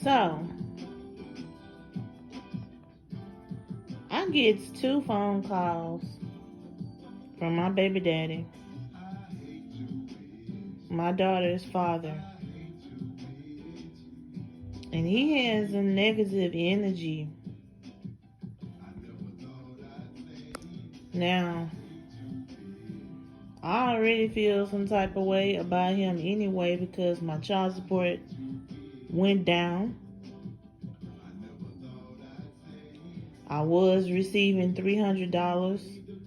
So, I get 2 phone calls from my baby daddy, my daughter's father, and he has a negative energy. Now, I already feel some type of way about him anyway because my child support went down. I was receiving $300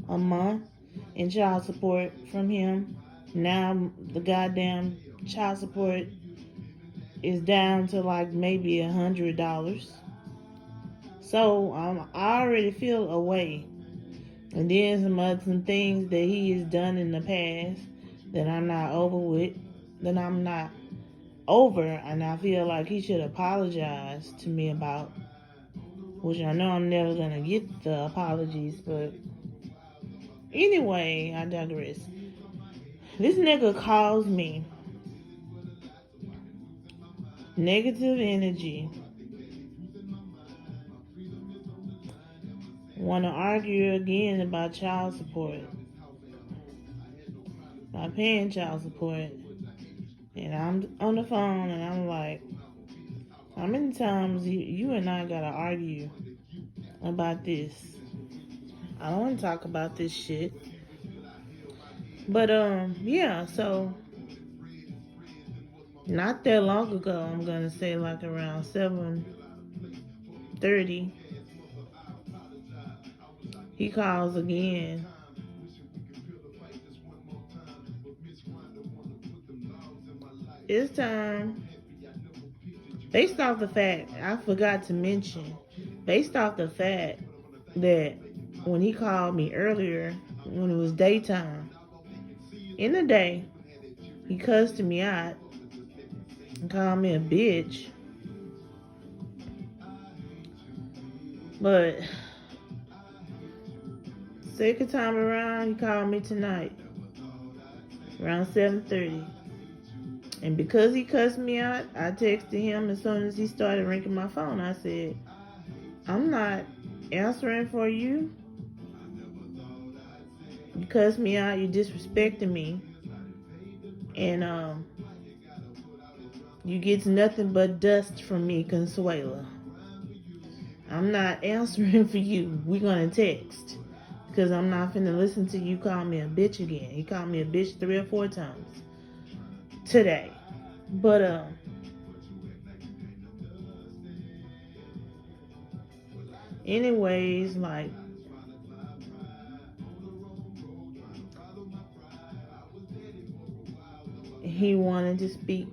a month in child support from him. Now the goddamn child support is down to like maybe $100. So I already feel away. And then some things that he has done in the past that I'm not over with, that I'm not over, and I feel like he should apologize to me about. Which I know I'm never gonna get the apologies, but anyway, I digress. This nigga calls me negative energy. Want to argue again about child support. About paying child support. And I'm on the phone and I'm like, how many times you and I gotta argue about this? I don't want to talk about this shit. But yeah, so not that long ago, I'm gonna say like around 7:30, he calls again. This time, based off the fact, I forgot to mention, based off the fact that when he called me earlier, when it was daytime, in the day, he cussed me out and called me a bitch. But second time around, he called me tonight, around 7:30. And because he cussed me out, I texted him as soon as he started ringing my phone. I said, I'm not answering for you. You cussed me out, you disrespected me. And you get nothing but dust from me, Consuela. I'm not answering for you. We're gonna text. Because I'm not finna listen to you call me a bitch again. He called me a bitch 3 or 4 times today. But anyways, like, he wanted to speak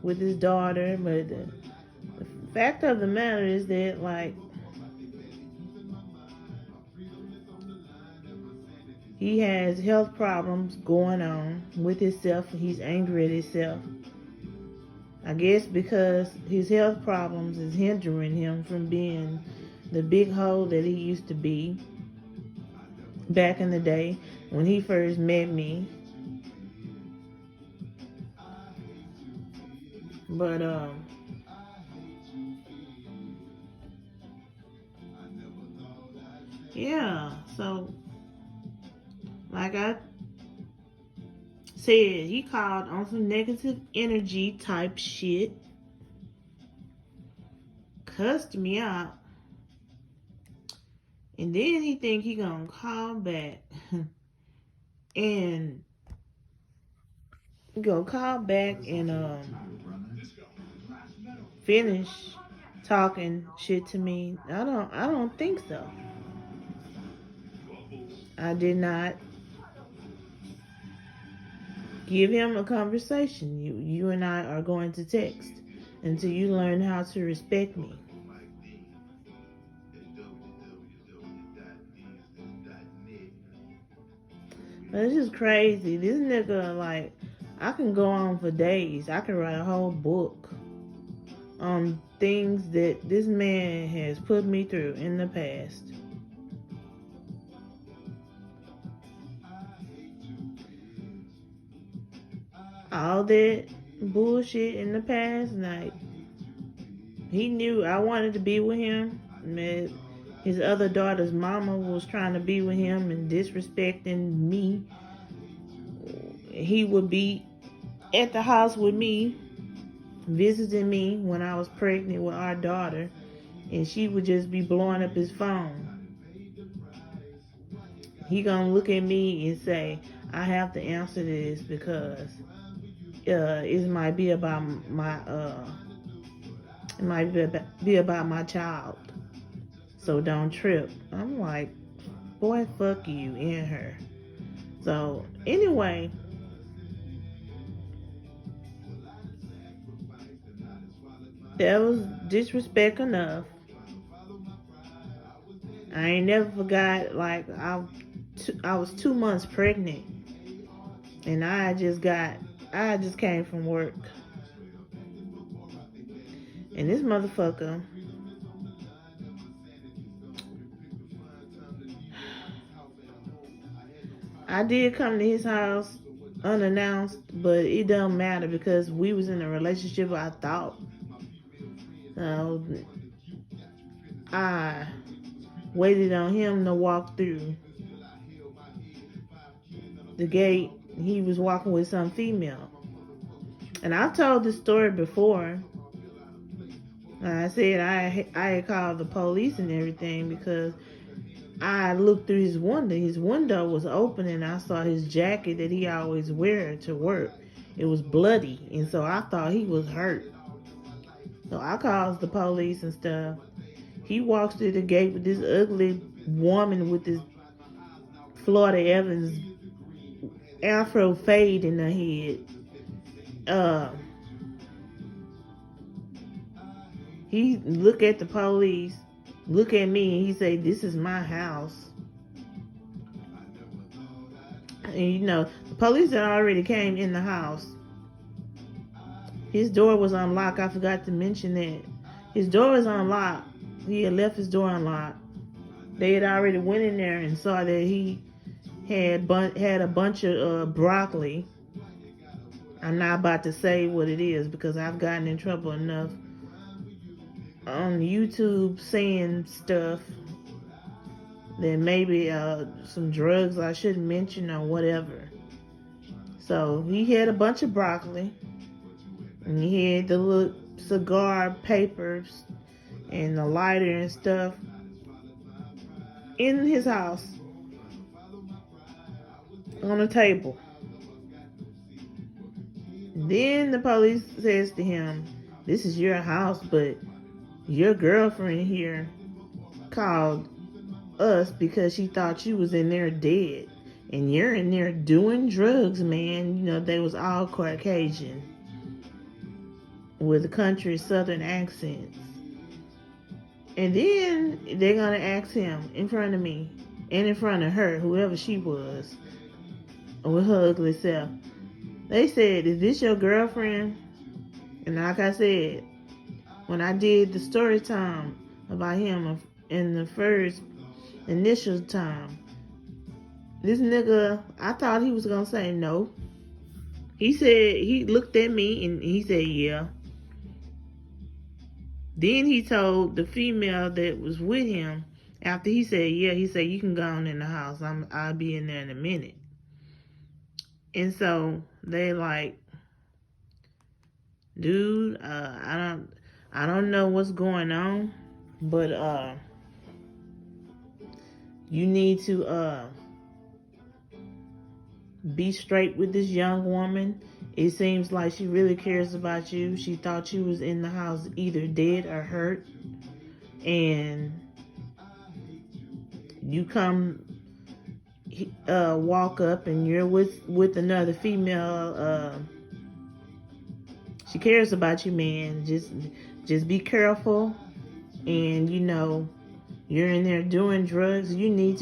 with his daughter, but the fact of the matter is that, like, he has health problems going on with himself. He's angry at himself. I guess because his health problems is hindering him from being the big hoe that he used to be back in the day when he first met me. But yeah, so like I said, he called on some negative energy type shit, cussed me out, and then he think he gonna call back and finish talking shit to me. I don't think so. I did not give him a conversation. You and I are going to text until you learn how to respect me. But it's just crazy. This nigga, like, I can go on for days. I can write a whole book on things that this man has put me through in the past. All that bullshit in the past night. He knew I wanted to be with him. His other daughter's mama was trying to be with him and disrespecting me. He would be at the house with me, visiting me when I was pregnant with our daughter, and she would just be blowing up his phone. He gonna look at me and say, I have to answer this because it might be about my child. So don't trip. I'm like, boy, fuck you and her. So anyway, that was disrespect enough. I ain't never forgot, like, I was 2 months pregnant, and I just came from work, and this motherfucker, I did come to his house unannounced, but it don't matter because we was in a relationship. I thought, I waited on him to walk through the gate. He was walking with some female, and I've told this story before. I said I had called the police and everything because I looked through his window. His window was open, and I saw his jacket that he always wear to work. It was bloody, and so I thought he was hurt. So I called the police and stuff. He walks through the gate with this ugly woman with this Florida Evans afro fade in her head. He look at the police, look at me, and he say, "This is my house." And the police had already came in the house. His door was unlocked. I forgot to mention that. His door was unlocked. He had left his door unlocked. They had already went in there and saw that he had a bunch of broccoli. I'm not about to say what it is because I've gotten in trouble enough on YouTube saying stuff that maybe some drugs I shouldn't mention or whatever. So he had a bunch of broccoli, and he had the little cigar papers and the lighter and stuff in his house on a table. Then the police says to him, "This is your house, but your girlfriend here called us because she thought you was in there dead, and you're in there doing drugs, man." They was all Caucasian with country southern accents. And then they're gonna ask him in front of me and in front of her, whoever she was, with her ugly self. They said, "Is this your girlfriend?" And like I said, when I did the story time about him in the first initial time, this nigga, I thought he was gonna say no. He said, he looked at me and he said, "Yeah." Then he told the female that was with him, after he said, "Yeah," he said, "You can go on in the house. I'll be in there in a minute." And so they like, "Dude, I don't know what's going on, but you need to be straight with this young woman. It seems like she really cares about you. She thought you was in the house either dead or hurt, and you come walk up and you're with another female. She cares about you, man. Just be careful, and you're in there doing drugs. You need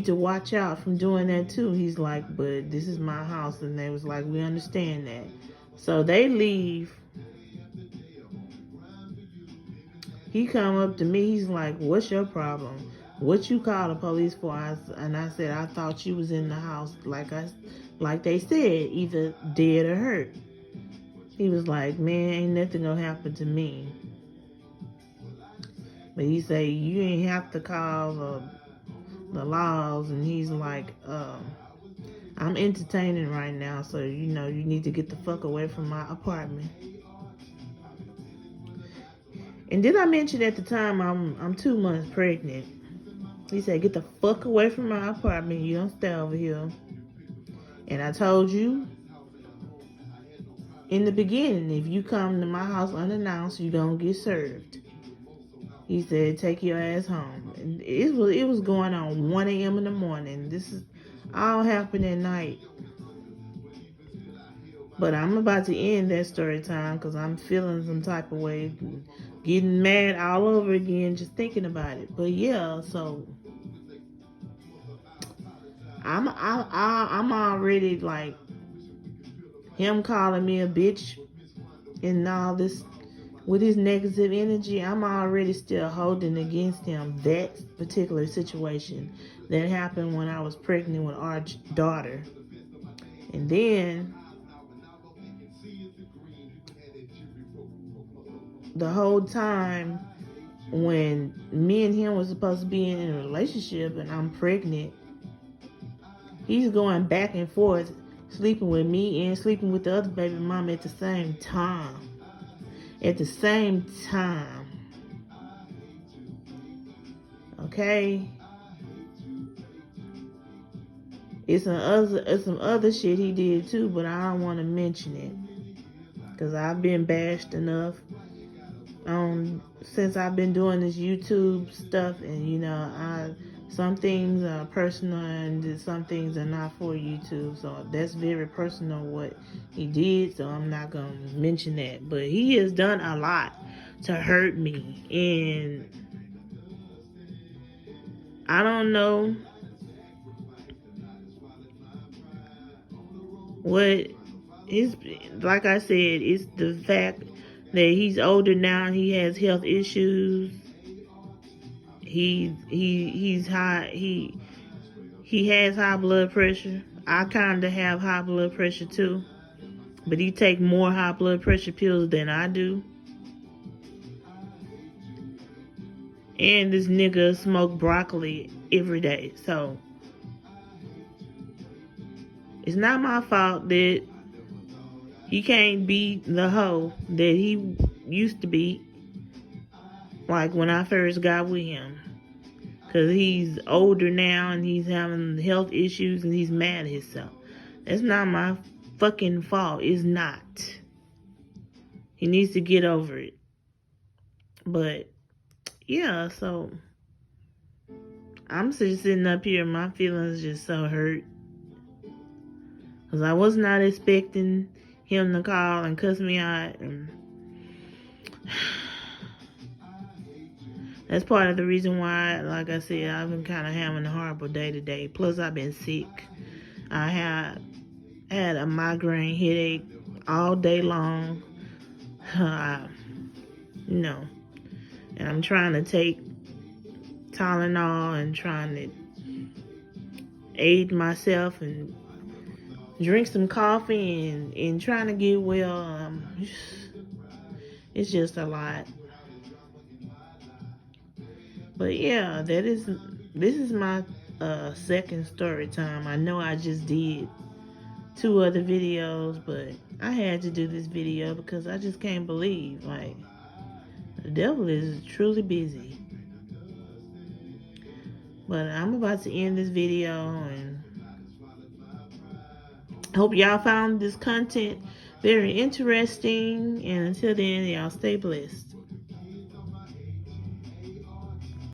to watch out from doing that too." He's like, "But this is my house," and they was like, "We understand that." So they leave. He come up to me. He's like, "What's your problem? What you call the police for?" And I said, "I thought you was in the house, like they said, either dead or hurt." He was like, man, ain't nothing gonna happen to me. But he say, you ain't have to call the laws. And he's like, I'm entertaining right now, so you know you need to get the fuck away from my apartment. And did I mention at the time I'm 2 months pregnant? He said, get the fuck away from my apartment. You don't stay over here. And I told you in the beginning, if you come to my house unannounced, you don't get served. He said, take your ass home. And it was going on 1 a.m. in the morning. This is all happened at night. But I'm about to end that story time because I'm feeling some type of way. Getting mad all over again just thinking about it. But yeah, so I'm already like him calling me a bitch and all this with his negative energy. I'm already still holding against him that particular situation that happened when I was pregnant with our daughter. And then the whole time when me and him was supposed to be in a relationship and I'm pregnant, he's going back and forth, sleeping with me and sleeping with the other baby mama at the same time. At the same time. Okay? It's some other shit he did too, but I don't want to mention it. Because I've been bashed enough since I've been doing this YouTube stuff, and you know, some things are personal and some things are not for YouTube, so that's very personal what he did, so I'm not gonna mention that. But he has done a lot to hurt me, and I don't know what is, like I said, it's the fact that he's older now. He has health issues. He's high. He has high blood pressure. I kind of have high blood pressure too, but he take more high blood pressure pills than I do. And this nigga smoke broccoli every day, so it's not my fault that he can't be the hoe that he used to be, like when I first got with him. Because he's older now and he's having health issues and he's mad at himself. That's not my fucking fault. It's not. He needs to get over it. But, yeah, so I'm just sitting up here. My feelings just so hurt. Because I was not expecting him to call and cuss me out. And that's part of the reason why, like I said, I've been kind of having a horrible day today. Plus, I've been sick. I had a migraine headache all day long. No. And I'm trying to take Tylenol and trying to aid myself and drink some coffee and trying to get well. It's just a lot. But yeah, this is my second story time. I know I just did 2 other videos, but I had to do this video because I just can't believe, like, the devil is truly busy. But I'm about to end this video, and hope y'all found this content very interesting. And until then, y'all stay blessed.